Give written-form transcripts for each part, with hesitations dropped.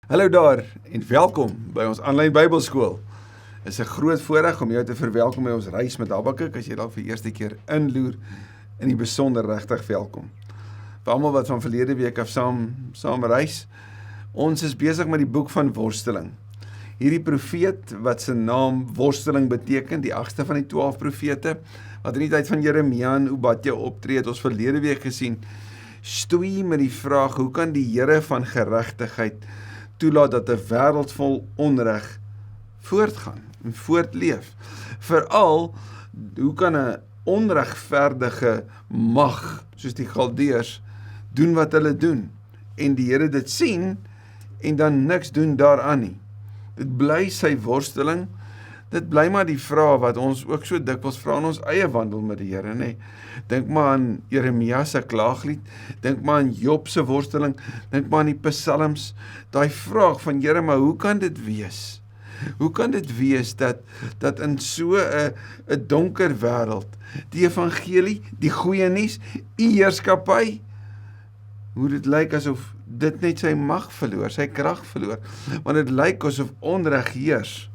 Hallo daar en welkom by ons aanlyn Bybelskool. Dit is 'n groot voorreg om jou te verwelkom by ons reis met Habakuk. As jy dalk vir eerste keer inloer, in die besonder regtig welkom. Vir almal wat van verlede week af saam reis, ons is besig met die boek van worsteling. Hierdie profeet wat sy naam worsteling beteken, die 8ste van die 12 profete, wat in die tyd van Jeremia en Obadja optree, het ons verlede week gesien, stoei met die vraag, hoe kan die Here van geregtigheid toelaat dat 'n wêreld vol onreg voortgaan en voortleef. Veral, hoe kan 'n onregverdige mag, soos die Galdeërs, doen wat hulle doen, en die Here dit sien, en dan niks doen daaraan nie. Dit bly sy worsteling, dit bly maar die vraag wat ons ook so dikwels vra in ons eie wandel met die Here, nee. Dink maar aan Jeremia se klaaglied, dink maar aan Job se worsteling, dink maar aan die psalms, daai vraag van Here, maar hoe kan dit wees? Hoe kan dit wees dat in so 'n donker wêreld, die evangelie, die goeie nuus, u heerskappy, hoe dit lyk asof dit net sy mag verloor, sy krag verloor, want dit lyk asof onreg heers.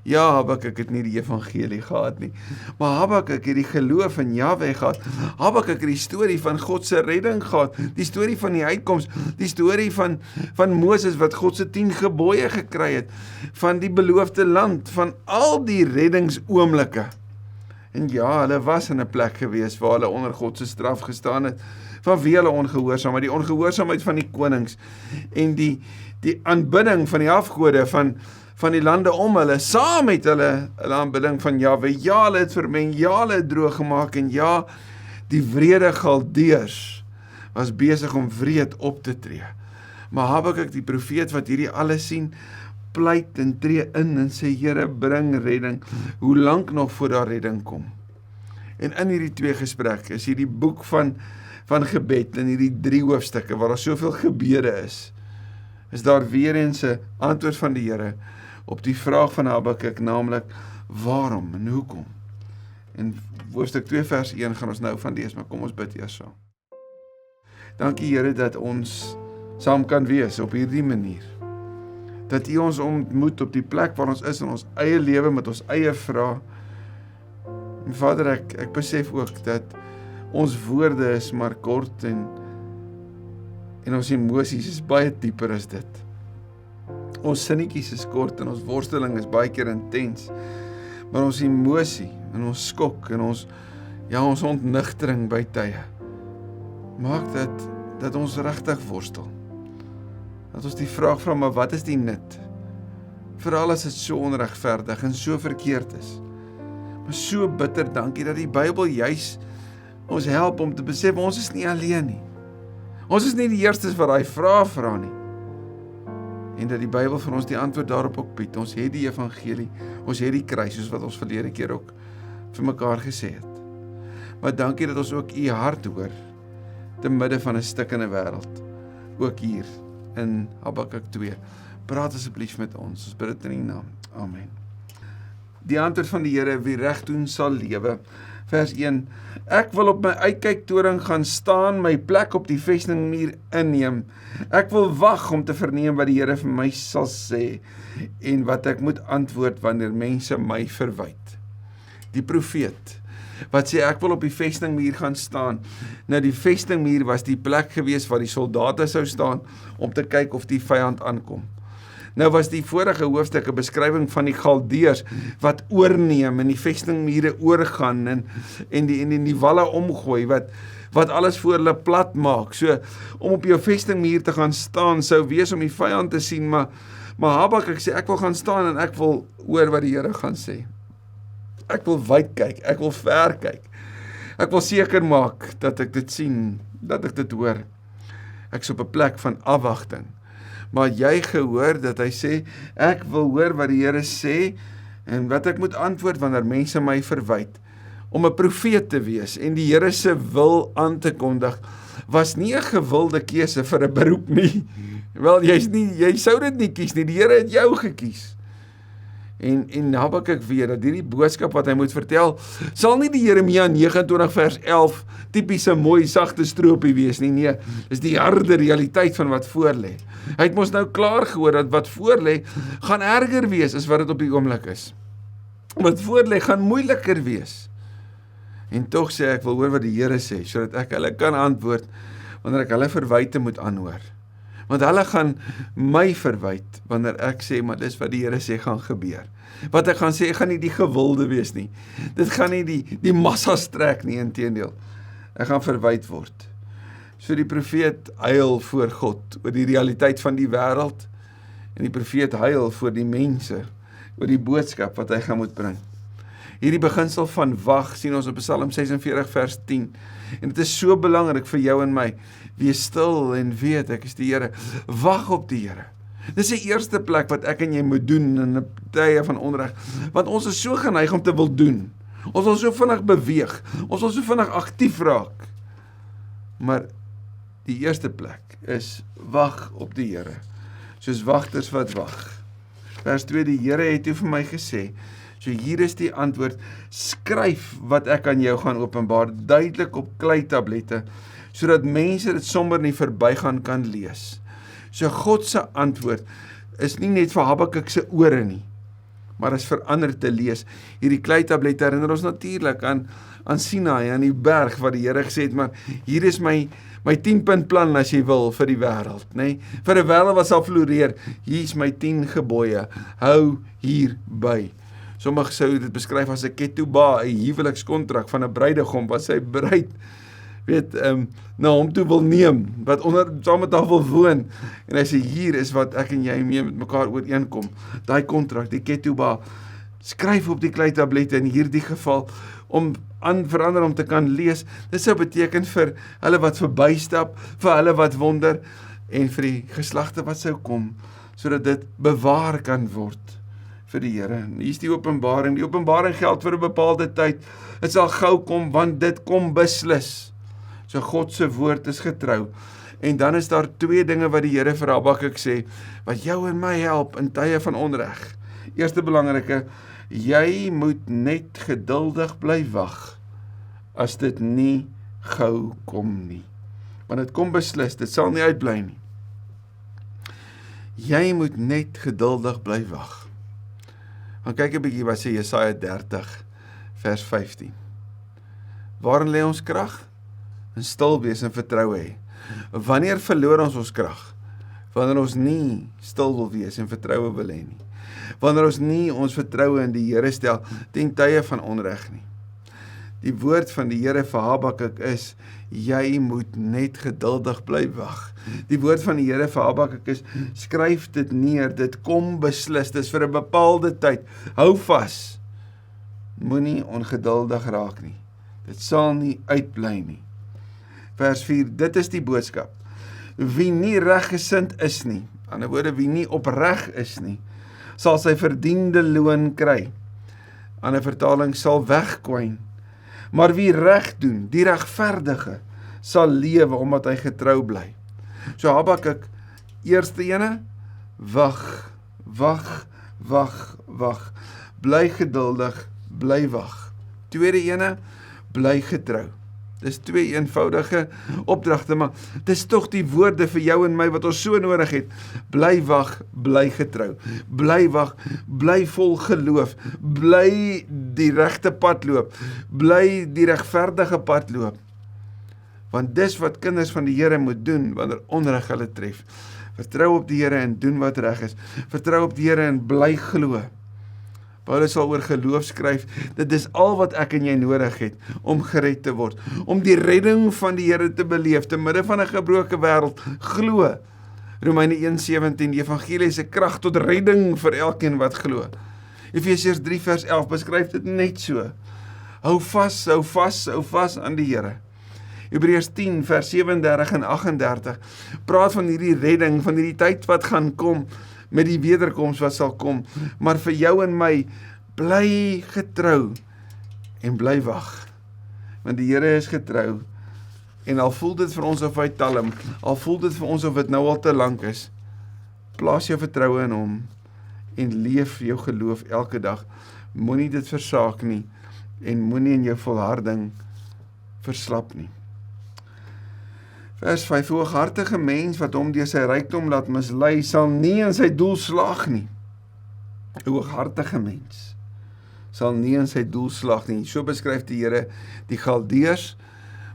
Ja, Habakuk het nie die evangelie gehad nie, maar Habakuk het die geloof in Jahwe gehad. Habakuk het die storie van God se redding gehad, die storie van die uitkoms, die storie van Moses wat God se 10 gebooie gekry het, van die beloofde land, van al die reddingsoomblikke. En ja, hulle was in 'n plek gewees waar hulle onder God se straf gestaan het, vanweë hulle ongehoorsaamheid, die ongehoorsaamheid van die konings, en die aanbidding van die afgode van die lande om hulle, saam met hulle aanbidding van Jahwe. Ja, hulle het vermeng, ja, hulle het droog gemaak, en ja, die wrede Galdeërs was besig om wreed op te tree. Maar Habakuk, die profeet wat hierdie alles sien, pleit en tree in en sê, Here, bring redding, hoe lank nog voor daar redding kom? En in hierdie 2 gesprekke is hierdie boek van gebed, in hierdie 3 hoofstukke, waar daar soveel gebede is daar weer eens 'n antwoord van die Here op die vraag van Habakuk, naamlik, waarom en hoekom? En hoofstuk 2 vers 1 gaan ons nou van lees, maar kom ons bid eers saam. Dankie Here dat ons saam kan wees op hierdie manier. Dat U ons ontmoet op die plek waar ons is in ons eie lewe met ons eie vrae. En Vader, ek besef ook dat ons woorde is maar kort en ons emosies is baie dieper as dit. Ons sinnetjies is kort en ons worsteling is baie keer intens, maar ons emosie en ons skok en ons ontnigtering by tye maak dat ons regtig worstel. Dat ons die vraag vra, maar wat is die nut? Veral as dit so onregverdig en so verkeerd is. Maar so bitter dankie dat die Bybel juis ons help om te besef, ons is nie alleen nie. Ons is nie die eerstes wat daai vrae vra nie. En dat die Bybel vir ons die antwoord daarop ook bied. Ons het die evangelie, ons het die kruis, soos wat ons verlede keer ook vir mekaar gesê het. Maar dankie dat ons ook U hart hoor, te midde van 'n stikkende wêreld. Ook hier in Habakuk 2. Praat asseblief met ons. Ons bid dit in U naam. Amen. Die antwoord van die Here, wie reg doen sal lewe. Vers 1, ek wil op my uitkyktoring gaan staan, my plek op die vestingmuur inneem. Ek wil wag om te verneem wat die Here vir my sal sê, en wat ek moet antwoord wanneer mense my verwyd. Die profeet, wat sê ek wil op die vestingmuur gaan staan. Nou die vestingmuur was die plek gewees waar die soldate sou staan, om te kyk of die vyand aankom. Nou was die vorige hoofstuk 'n beskrywing van die Galdeërs wat oorneem en die vestingmure oorgaan en die walle omgooi wat alles voor hulle plat maak. So om op jou vestingmuur te gaan staan sou wees om die vyand te sien, maar Habakuk sê ek wil gaan staan en ek wil hoor wat die Here gaan sê. Ek wil wyd kyk, ek wil ver kyk. Ek wil seker maak dat ek dit sien, dat ek dit hoor. Ek is op 'n plek van afwagting. Maar jy gehoor dat hy sê, ek wil hoor wat die Here sê, en wat ek moet antwoord wanneer mense my verwyd. Om 'n profeet te wees, en die Here se wil aan te kondig, was nie 'n gewilde keuse vir 'n beroep nie. Wel, jy sou dit nie kies nie, die Here het jou gekies. En Habakuk weet dat hierdie boodskap wat hy moet vertel, sal nie die Jeremia 29 vers 11 tipiese mooi sagte stroopie wees nie. Nee, dis die harde realiteit van wat voor lê. Hy het mos nou klaar gehoor dat wat voor lê gaan erger wees as wat dit op die oomblik is. Wat voor lê gaan moeiliker wees. En tog sê ek wil hoor wat die Here sê, sodat ek hulle kan antwoord wanneer ek hulle verwyte moet aanhoor. Want hulle gaan my verwyd wanneer ek sê, maar dis wat die Here sê gaan gebeur. Wat ek gaan sê, gaan nie die gewilde wees nie. Dit gaan nie die massas trek nie, inteendeel. Ek gaan verwyd word. So die profeet huil voor God oor die realiteit van die wêreld en die profeet huil voor die mense oor die boodskap wat hy gaan moet bring. Hierdie beginsel van wag sien ons op Psalm 46 vers 10. En dit is so belangrik vir jou en my. Wees stil en weet ek is die Here. Wag op die Here. Dis die eerste plek wat ek en jy moet doen in 'n tye van onreg. Want ons is so geneig om te wil doen. Ons wil so vinnig beweeg. Ons wil so vinnig aktief raak. Maar die eerste plek is wag op die Here. Soos wagters wat wag. Vers 2, die Here het toe vir my gesê, so hier is die antwoord, skryf wat ek aan jou gaan openbaar, duidelik op kleitablette, sodat mense dit sommer nie verbygaan kan lees. So God se antwoord is nie net vir Habakuk se ore nie, maar is vir ander te lees. Hierdie kleitablette herinner ons natuurlik aan Sinai, aan die berg wat die Here gesê het, maar hier is my 10-punt plan as jy wil vir die wêreld, nê? Vir 'n wêreld wat sal floreer, hier is my 10 gebooie, hou hierby. Sommige sou dit beskryf as 'n ketubah, 'n huwelikskontrak van 'n bruidegom wat sy bruid na hom toe wil neem, wat saam met haar wil woon. En hy sê, hier is wat ek en jy mee met mekaar ooreenkom. Daai kontrak, die ketubah, skryf op die kleitablette in hierdie geval, om verander om te kan lees. Dit sou beteken vir hulle wat verbystap, vir hulle wat wonder, en vir die geslagte wat sou kom, sodat dit bewaar kan word vir die Here. Hier is die openbaring. Die openbaring geld vir 'n bepaalde tyd. Dit sal gou kom, want dit kom beslis. So God se woord is getrou. En dan is daar 2 dinge wat die Here vir Habakuk sê, wat jou en my help in tye van onreg. Eerste belangrike, jy moet net geduldig bly wag, as dit nie gou kom nie. Want dit kom beslis, dit sal nie uitbly nie. Jy moet net geduldig bly wag. Dan kyk 'n bietjie wat sê Jesaja 30 vers 15. Waarin lê ons krag? In stil wees en vertroue hê. Wanneer verloor ons krag? Wanneer ons nie stil wil wees en vertroue wil hê nie. Wanneer ons nie ons vertroue in die Here stel ten tye van onreg nie. Die woord van die Here vir Habakuk is, jy moet net geduldig bly wag. Die woord van die Here vir Habakuk is, skryf dit neer, dit kom beslis, dit is vir 'n bepaalde tyd. Hou vas. Moenie ongeduldig raak nie. Dit sal nie uitbly nie. Vers 4, dit is die boodskap. Wie nie reggesind is nie, aan die woorde, wie nie opreg is nie, sal sy verdiende loon kry. Ander vertaling sal wegkwyn. Maar wie reg doen, die regverdige, sal lewe omdat hy getrou bly. So Habakuk, eerste ene, wag. Bly geduldig, bly wag. Tweede ene, bly getrou. Dis 2 eenvoudige opdragte, maar dis tog die woorde vir jou en my wat ons so nodig het. Bly wag, bly getrou. Bly wag, bly vol geloof. Bly die regte pad loop. Bly die regverdige pad loop. Want dis wat kinders van die Here moet doen wanneer onreg hulle tref. Vertrou op die Here en doen wat reg is. Vertrou op die Here en bly glo. Paulus sal oor geloof skryf, dit is al wat ek en jy nodig het om gered te word, om die redding van die Here te beleef, te midde van 'n gebroke wêreld, glo. Romeine 1:17, die evangelie se krag tot redding vir elkeen wat glo. Efesiërs 3 vers 11 beskryf dit net so. Hou vas aan die Here. Hebreërs 10 vers 37 en 38 praat van hierdie redding, van hierdie tyd wat gaan kom, met die wederkoms wat sal kom, maar vir jou en my, bly getrou en bly wag, want die Here is getrou, en al voel dit vir ons of hy talm, al voel dit vir ons of dit nou al te lank is, plaas jou vertroue in hom, en leef jou geloof elke dag. Moenie dit versaak nie en moenie in jou volharding verslap nie. Vers 5, 'n hooghartige mens wat hom deur sy rykdom laat mislei, sal nie in sy doel slaag nie. 'n Hooghartige mens sal nie in sy doel slaag nie. So beskryf die Here die Galdeërs,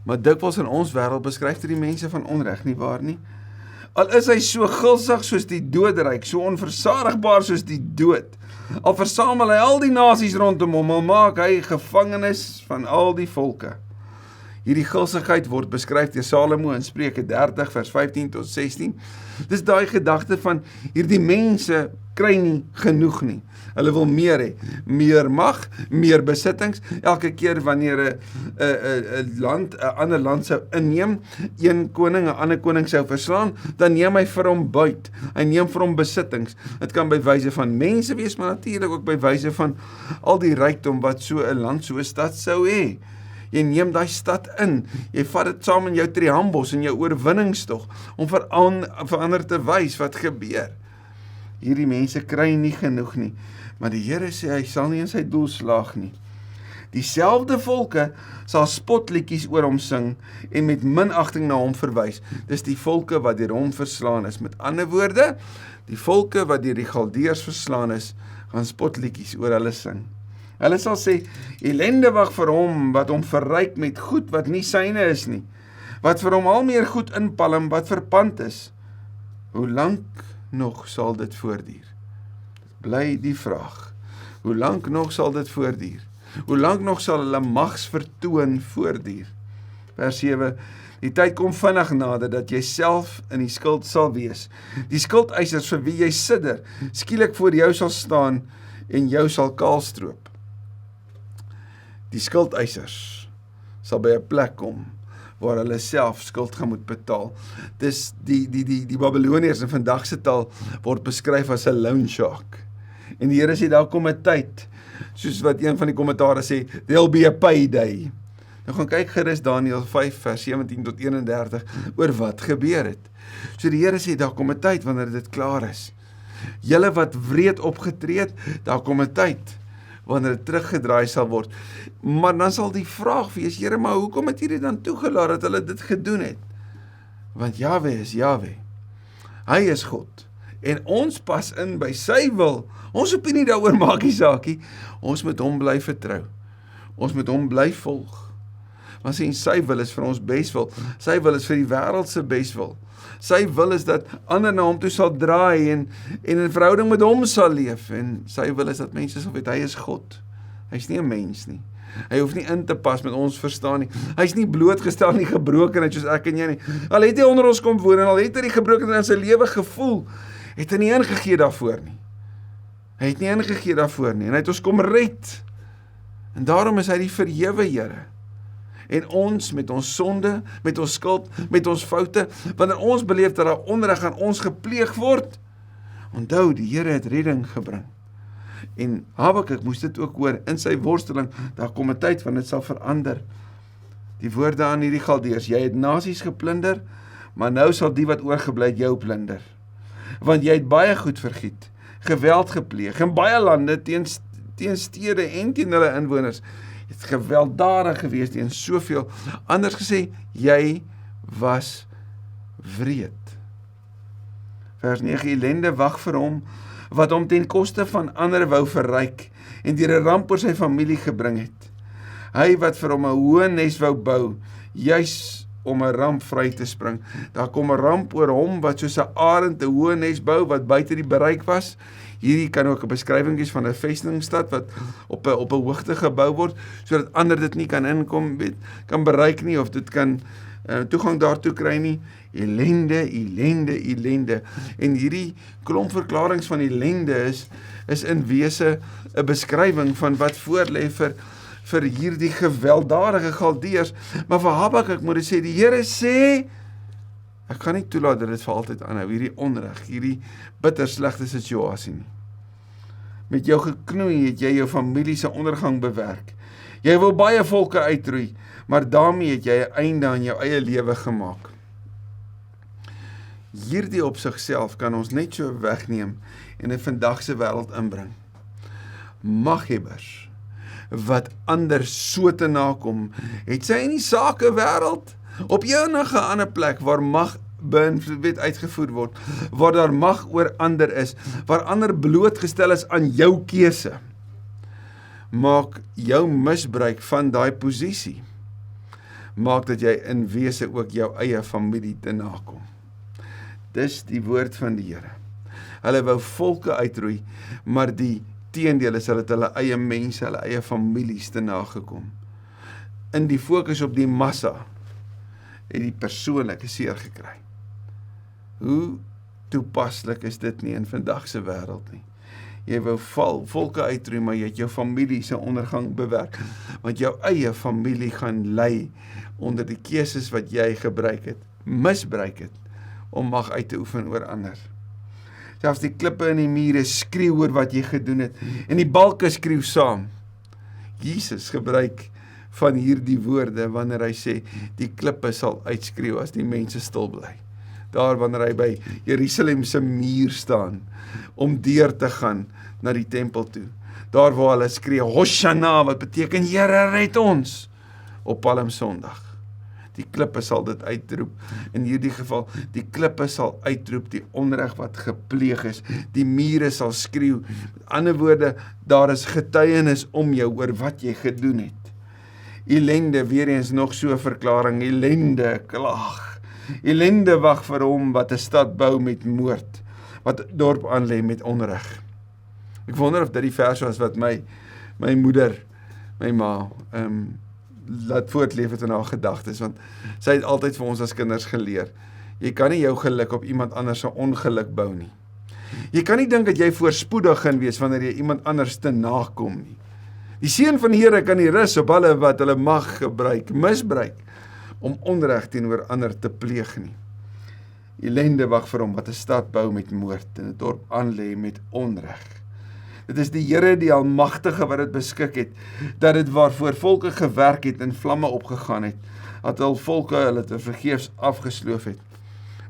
maar dikwels in ons wêreld beskryf hy die mense van onreg, nie waar nie? Al is hy so gulsig soos die doodryk, so onversadigbaar soos die dood, al versamel hy al die nasies rondom hom, al maak hy gevangenes van al die volke. Hierdie gulsigheid word beskryf deur Salomo in Spreuke 30 vers 15 tot 16. Dis daai gedagte van hierdie mense kry nie genoeg nie. Hulle wil meer hê, meer mag, meer besittings. Elke keer wanneer 'n land 'n ander land sou inneem, een koning 'n ander koning sou verslaan, dan neem hy vir hom buit. Hy neem vir hom besittings. Dit kan by wyse van mense wees, maar natuurlik ook by wyse van al die rykdom wat so 'n land, so 'n stad sou hê. Jy neem daai stad in, jy vat dit saam in jou triambos en jou oorwinningstog, om verander te wys wat gebeur. Hierdie mense kry nie genoeg nie, maar die Here sê hy sal nie in sy doel slaag nie. Dieselfde volke sal spotliedjies oor hom sing en met minagting na hom verwys. Dis die volke wat deur hom verslaan is. Met ander woorde, die volke wat deur die Galdeërs verslaan is, gaan spotliedjies oor hulle sing. Hulle sal sê, ellende wag vir hom wat hom verryk met goed wat nie syne is nie, wat vir hom al meer goed inpalm wat verpand is. Hoe lank nog sal dit voortduur? Bly die vraag. Hoe lank nog sal dit voortduur? Hoe lank nog sal hulle magsvertoon voortduur? Vers 7, die tyd kom vinnig nader dat jy self in die skuld sal wees. Die skuldeisers vir wie jy sidder, skielik voor jou sal staan en jou sal kaalstroop. Die skuldeisers sal by 'n plek kom waar hulle self skuld gaan moet betaal. Dis die Babyloniërs in vandag se taal word beskryf as 'n loan shark. En die Here sê daar kom 'n tyd, soos wat een van die kommentare sê, there'll be a payday. Nou gaan kyk gerus Daniël 5 vers 17 tot 31 oor wat gebeur het. So die Here sê daar kom 'n tyd wanneer dit klaar is. Julle wat wreed opgetree het, daar kom 'n tyd wanneer dit teruggedraai sal word. Maar dan sal die vraag wees, Here, maar hoekom het hierdie dan toegelaat dat hulle dit gedoen het? Want Jahwe is Jahwe. Hy is God. En ons pas in by sy wil. Ons opinie daaroor maak nie saakie. Ons moet hom bly vertrou. Ons moet hom bly volg. Want sien, sy wil is vir ons beswil. Sy wil is vir die wêreld se beswil. Sy wil is dat ander na hom toe sal draai en in verhouding met hom sal leef. En sy wil is dat mense sal weet, hy is God. Hy is nie 'n mens nie. Hy hoef nie in te pas met ons verstaan nie. Hy is nie blootgestel aan die gebrokenheid soos ek en jy nie. Al het hy onder ons kom woon en al het hy die gebrokenheid in sy lewe gevoel, het hy nie ingegee daarvoor nie. Hy het nie ingegee daarvoor nie. En hy het ons kom red. En daarom is hy die verhewe Here. En ons met ons sonde, met ons skuld, met ons foute, wanneer ons beleef dat daar onreg aan ons gepleeg word, onthou, die Here het redding gebring. En Habakuk moes dit ook hoor, in sy worsteling, daar kom 'n tyd wanneer dit sal verander. Die woorde aan hierdie Galdeërs, jy het nasies geplunder, maar nou sal die wat oorgebly het jou plunder. Want jy het baie goed vergiet, geweld gepleeg, en baie lande teen stede en teen hulle inwoners, het gewelddadig gewees teen soveel. Anders gesê, jy was wreed. Vers 9, ellende wag vir hom, wat hom ten koste van ander wou verryk, en deur 'n ramp oor sy familie gebring het. Hy wat vir hom 'n hoë nes wou bou, juis om 'n ramp vry te spring. Daar kom 'n ramp oor hom, wat soos 'n arend 'n hoë nes bou, wat buite die bereik was. Hierdie kan ook 'n beskrywing wees van 'n vestingstad, wat op 'n hoogte gebou word, sodat ander dit nie kan inkom, kan bereik nie, of dit kan toegang daartoe kry nie. Ellende, ellende, ellende. En hierdie klomp verklarings van ellende is in wese 'n beskrywing van wat voorlê vir hierdie gewelddadige Galdeërs. Maar vir Habakuk moet dit sê, die Here sê, ek gaan nie toelaat dat dit vir altyd aanhou, hierdie onreg, hierdie bitter slegte situasie nie. Met jou geknoei het jy jou familie se ondergang bewerk. Jy wil baie volke uitroei, maar daarmee het jy 'n einde aan jou eie lewe gemaak. Hierdie op sigself kan ons net so wegneem en in vandagse wêreld inbring. Maghebbers, wat ander so te nakom, het sy in die sake wêreld, op enige ander plek waar mag uitgevoer word, waar daar mag oor ander is, waar ander blootgestel is aan jou keuse, maak jou misbruik van daai posisie, maak dat jy in wese ook jou eie familie te nakom. Dis die woord van die Here. Hulle wou volke uitroei, maar die teendeel is hulle eie mense, hulle eie families te nagekom. In die fokus op die massa, het die persoonlike seer gekry. Hoe toepaslik is dit nie in vandagse wêreld nie? Jy wou volke uitroei, maar jy het jou familie se ondergang bewerk, want jou eie familie gaan ly onder die keuses wat jy misbruik het, om mag uit te oefen oor ander. Selfs die klippe en die mure skreeu oor wat jy gedoen het, en die balke skreeu saam. Jesus gebruik van hierdie woorde wanneer hy sê, die klippe sal uitskreeu as die mense stil bly. Daar wanneer hy by Jerusalem se muur staan, om deur te gaan na die tempel toe. Daar waar hulle skree, Hosanna, wat beteken, Here red ons, op Palm Sondag. Die klippe sal dit uitroep, in hierdie geval, die klippe sal uitroep die onreg wat gepleeg is, die mure sal skreeu, met ander woorde, daar is getuienis om jou oor wat jy gedoen het. Ellende, weer eens nog so 'n verklaring, ellende, klaag, ellende wag vir hom wat 'n stad bou met moord, wat dorp aanlê met onreg. Ek wonder of dit die vers was wat my moeder, my ma, laat voortleef het in haar gedagtes, want sy het altyd vir ons as kinders geleer, jy kan nie jou geluk op iemand anders se ongeluk bou nie. Jy kan nie dink dat jy voorspoedig gaan wees wanneer jy iemand anders te nakom nie. Die seun van die Here kan nie rus op hulle wat hulle mag misbruik, om onreg teenoor ander te pleeg nie. Ellende wag vir hom wat 'n stad bou met moord en 'n dorp aanlê met onreg. Dit is die Here die Almagtige wat dit beskik het, dat dit waarvoor volke gewerk het en vlamme opgegaan het, dat al volke hulle te vergeefs afgesloof het.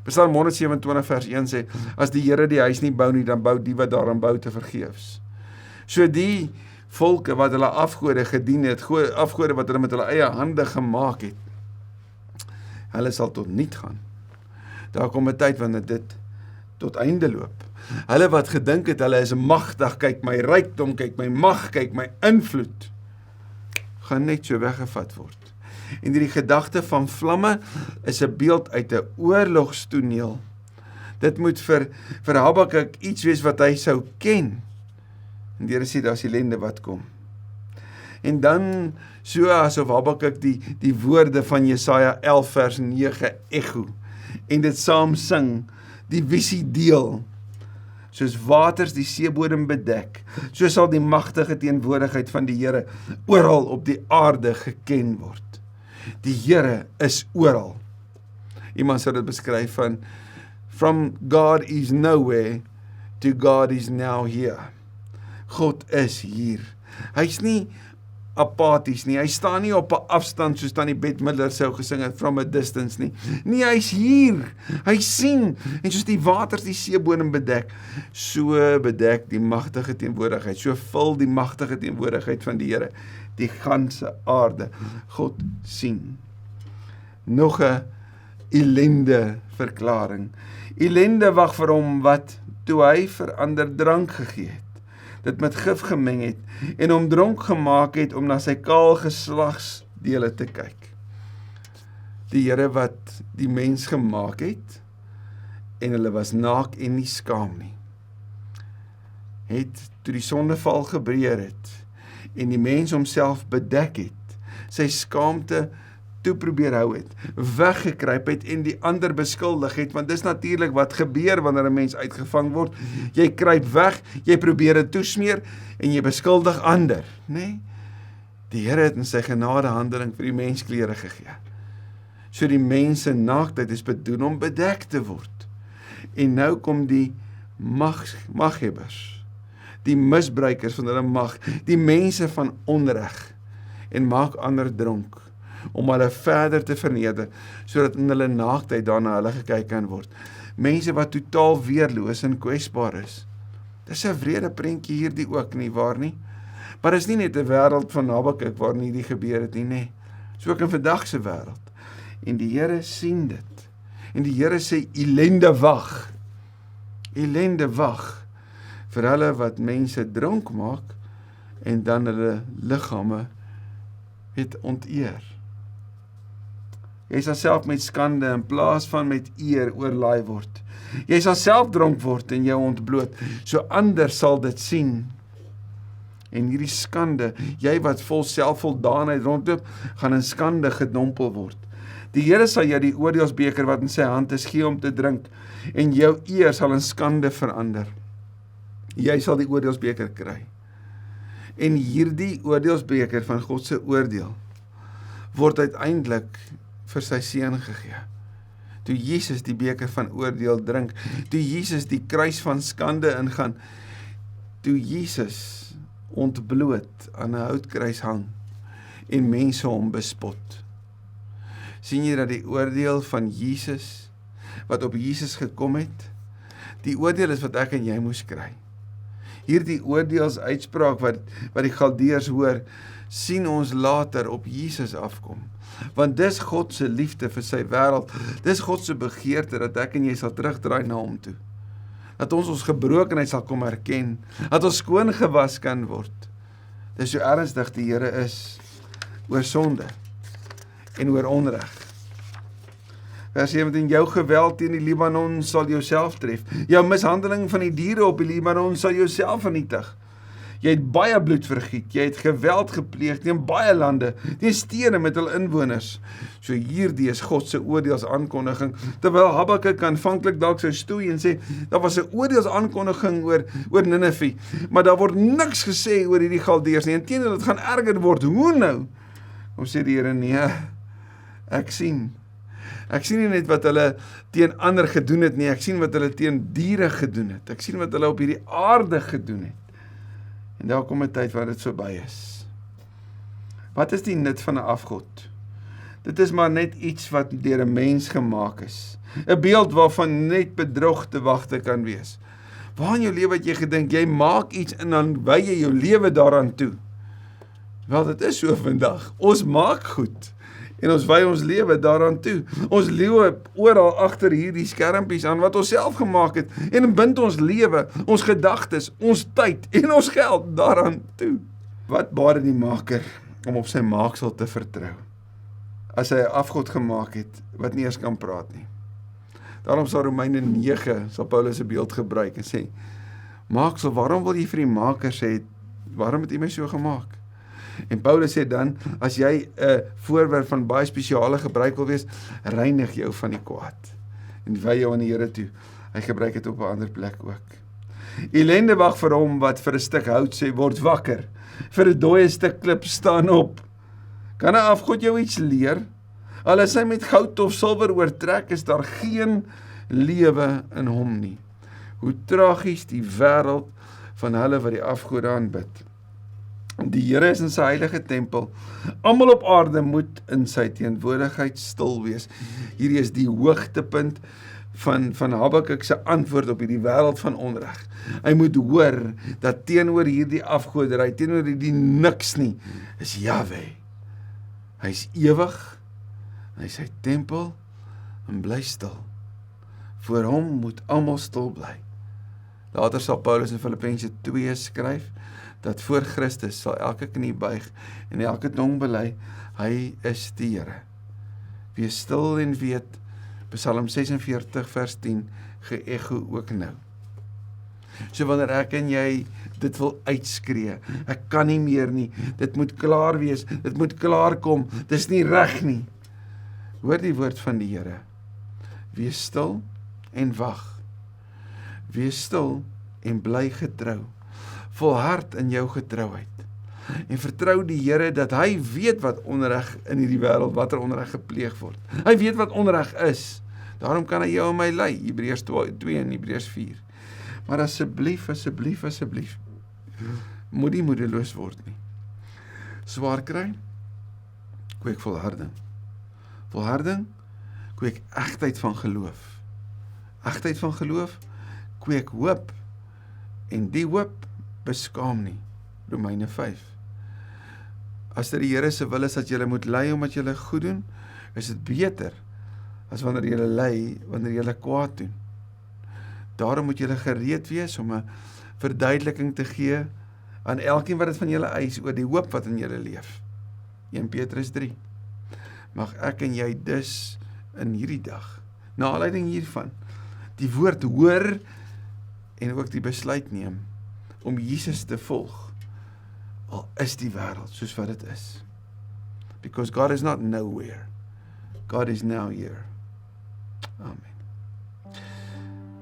Psalm 127 vers 1 sê, as die Here die huis nie bou nie, dan bou die wat daaraan bou te vergeefs. So die volke wat hulle afgode gedien het, afgode wat hulle met hulle eie hande gemaak het, hulle sal tot niet gaan. Daar kom 'n tyd wanneer dit tot einde loop. Hulle wat gedink het, hulle is magtig, kyk my rykdom, kyk my mag, kyk my invloed, gaan net so weggevat word. En die gedagte van vlamme is 'n beeld uit 'n oorlogstoneel. Dit moet vir Habakuk iets wees wat hy sou ken. En die Here sê, daar's ellende wat kom. En dan, so asof Habakuk die woorde van Jesaja 11 vers 9 echo, en dit saam sing, die visie deel, soos waters die seebodem bedek, so sal die magtige teenwoordigheid van die Here oral op die aarde geken word. Die Here is oral. Iemand sou dit beskryf van, from God is nowhere, to God is now here. God is hier. Hy's nie apaties nie, hy staan nie op 'n afstand soos Tannie Bette Midler sou gesing het, from a distance nie. Nee, hy's hier, hy sien, en soos die waters die seebodem bedek, so bedek die magtige teenwoordigheid, so vul die magtige teenwoordigheid van die Here, die ganse aarde. God sien. Nog 'n ellende verklaring. Ellende wag vir hom wat, toe hy vir ander drank gegee het, dit met gif gemeng het, en hom dronk gemaak het, om na sy kaal geslagsdele te kyk. Die Here wat die mens gemaak het, en hulle was naak en nie skaam nie, het, toe die sondeval gebeur het, en die mens homself bedek het, sy skaamte toe probeer hou het, weggekruip het en die ander beskuldig het, want dis natuurlik wat gebeur wanneer 'n mens uitgevang word. Jy kruip weg, jy probeer dit toesmeer en jy beskuldig ander, nee? Die Here het in sy genade handeling vir die mens klere gegee. So die mens se naaktheid is bedoel om bedek te word. En nou kom die maghebbers, die misbruikers van hulle mag, die mense van onreg, en maak ander dronk, om hulle verder te verneder, sodat in hulle naaktheid daarna hulle gekyk kan word. Mense wat totaal weerloos en kwesbaar is. Dis 'n wrede prentjie hierdie ook nie, waar nie? Maar is nie net 'n wêreld van Habakuk waar nie die gebeur het nie, nee. Dis ook in vandag se wêreld. En die Here sien dit. En die Here sê elende wag. Elende wag vir hulle wat mense dronk maak en dan hulle liggame het onteer. Jy sal self met skande in plaas van met eer oorlaai word. Jy sal self dronk word en jou ontbloot, so ander sal dit sien. En hierdie skande, jy wat vol selfvoldaanheid rondloop, gaan in skande gedompel word. Die Here sal jou die oordeelsbeker wat in sy hand is gee om te drink, en jou eer sal in skande verander. Jy sal die oordeelsbeker kry. En hierdie oordeelsbeker van God se oordeel word uiteindelik vir sy seun gegee. Toe Jesus die beker van oordeel drink, toe Jesus die kruis van skande ingaan, toe Jesus ontbloot aan 'n houtkruis hang en mense hom bespot. Sien jy dat die oordeel van Jesus, wat op Jesus gekom het, die oordeel is wat ek en jy moes kry. Hierdie oordeelsuitspraak wat die Galdeërs hoor, sien ons later op Jesus afkom. Want dis God se liefde vir sy wêreld, dis God se begeerte dat ek en jy sal terugdraai na hom toe. Dat ons gebrokenheid sal kom herken, dat ons skoon gewas kan word. Dis hoe ernstig die Here is oor sonde en oor onreg. Vers 17, jou geweld teen die Libanon sal jouself tref. Jou mishandeling van die diere op die Libanon sal jouself vernietig. Jy het baie bloed vergiet, jy het geweld gepleeg teen baie lande, teen stede met hul inwoners. So hierdie is God se oordeelsaankondiging, terwyl Habakuk aanvanklik dalk sou stoei en sê, daar was 'n oordeelsaankondiging oor Ninive, maar daar word niks gesê oor hierdie Galdeërs nie, inteendeel dit gaan erger word. Hoe nou? Kom sê die Here, nee, ek sien nie net wat hulle teen ander gedoen het nie, ek sien wat hulle teen diere gedoen het, ek sien wat hulle op hierdie aarde gedoen het. En daar kom 'n tyd waar dit verby is. Wat is die nut van 'n afgod? Dit is maar net iets wat deur 'n mens gemaak is. 'n Beeld waarvan net bedrog te wagte kan wees. Waar in jou lewe het jy gedink, jy maak iets en dan wy jy jou lewe daaraan toe? Wel, dit is so vandag. Ons maak goed. En ons wy ons lewe daaraan toe. Ons lewe oral agter hierdie skermpies aan wat ons self gemaak het en bind ons lewe, ons gedagtes, ons tyd en ons geld daaraan toe. Wat baat dit die maker om op sy maaksel te vertrou as hy 'n afgod gemaak het wat nie eers kan praat nie? Daarom sal Romeine 9 sal Paulus 'n beeld gebruik en sê, maaksel, waarom wil jy vir die maker sê, waarom het jy my so gemaak? En Paulus sê dan, as jy 'n voorwerp van baie spesiale gebruik wil wees, reinig jou van die kwaad en wy jou aan die Here toe. Hy gebruik dit op 'n ander plek ook. Elende wag vir hom wat vir 'n stuk hout sê, word wakker. Vir 'n dooie stuk klip staan op. Kan 'n afgod jou iets leer? Al is hy met goud of silwer oortrek, is daar geen lewe in hom nie. Hoe tragies die wêreld van hulle wat die afgode aanbid. Die Here is in sy heilige tempel. Almal op aarde moet in sy teenwoordigheid stil wees. Hierdie is die hoogtepunt van Habakuk se antwoord op hierdie wêreld van onreg. Hy moet hoor dat teenoor hierdie afgoderry, teenoor hierdie niks nie, is Jahwe. Hy is ewig, hy is sy tempel en bly stil. Voor hom moet almal stil bly. Later sal Paulus in Filippense 2 skryf, dat voor Christus sal elke knie buig en elke tong bely, hy is die Here. Wees stil en weet, Psalm 46 vers 10, geëcho ook nou. So wanneer ek en jy dit wil uitskree, ek kan nie meer nie, dit moet klaar wees, dit moet klaar kom, dit is nie reg nie. Hoor die woord van die Here. Wees stil en wag. Wees stil en bly getrou. Volhard in jou getrouheid. En vertrou die Here dat hy weet wat onreg in hierdie wêreld, watter onreg gepleeg word. Hy weet wat onreg is. Daarom kan hy jou en my lei, Hebreërs 2 en Hebreërs 4. Maar asseblief, moed nie moedeloos word nie. Swaar kry, kweek volharding. Volharding kweek egtheid van geloof. Egtheid van geloof kweek hoop. En die hoop beskaam nie. Romeine 5. As dit die Here se wil is dat julle moet ly omdat julle goed doen, is dit beter as wanneer julle ly wanneer julle kwaad doen. Daarom moet julle gereed wees om 'n verduideliking te gee aan elkeen wat dit van julle eis oor die hoop wat in julle leef. 1 Petrus 3. Mag ek en jy dus in hierdie dag, na aanleiding hiervan, die woord hoor en ook die besluit neem om Jesus te volg, al is die wêreld soos wat dit is. Because God is not nowhere. God is now here. Amen.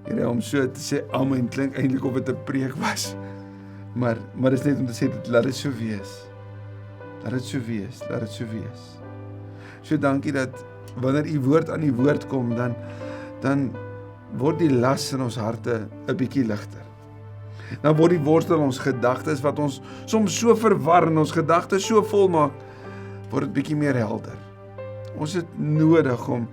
Here, om so te sê amen klink eintlik of dit 'n preek was. Maar dit is net om te sê, laat dit so wees. Laat dit so wees, laat dit so wees. So dankie dat wanneer u woord aan die woord kom, dan word die las in ons harte 'n bietjie ligter. Dan word die worstel ons gedagtes wat ons soms so verwar en ons gedagtes so vol maak, word dit bietjie meer helder. Ons het nodig om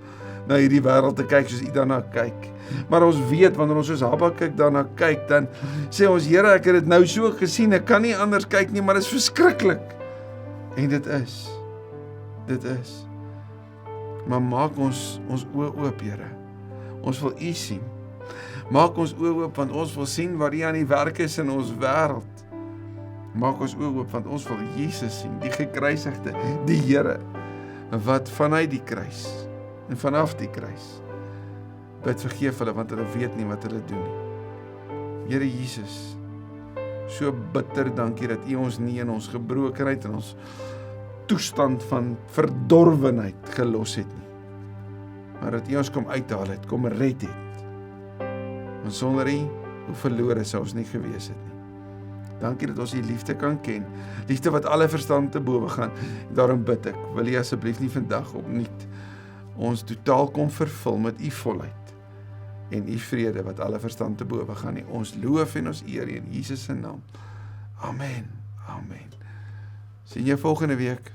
na hierdie wêreld te kyk soos u daarna kyk. Maar ons weet wanneer ons soos Habakuk daarna kyk, dan sê ons, Here, ek het dit nou so gesien, ek kan nie anders kyk nie, maar dit is verskriklik. En dit is. Maar maak ons oë oop, Here. Ons wil u sien. Maak ons oë oop, want ons wil sien wat u aan die werk is in ons wêreld. Maak ons oë oop, want ons wil Jesus sien, die gekruisigde, die Here, wat vanuit die kruis en vanaf die kruis bid, vergeef hulle, want hulle weet nie wat hulle doen nie. Here Jesus, so bitter dankie dat u ons nie in ons gebrokenheid en ons toestand van verdorwenheid gelos het nie, maar dat u ons kom uithaal het, kom red het. Want sonder u, hoe verlore sou ons nie gewees het nie. Dankie dat ons die liefde kan ken, liefde wat alle verstand te bowe gaan. Daarom bid ek, wil u asseblief nie vandag opnuut ons totaal kom vervul met u volheid en u vrede wat alle verstand te bowe gaan nie. Ons loof en ons eer in Jesus se naam. Amen. Amen. Sien jou volgende week.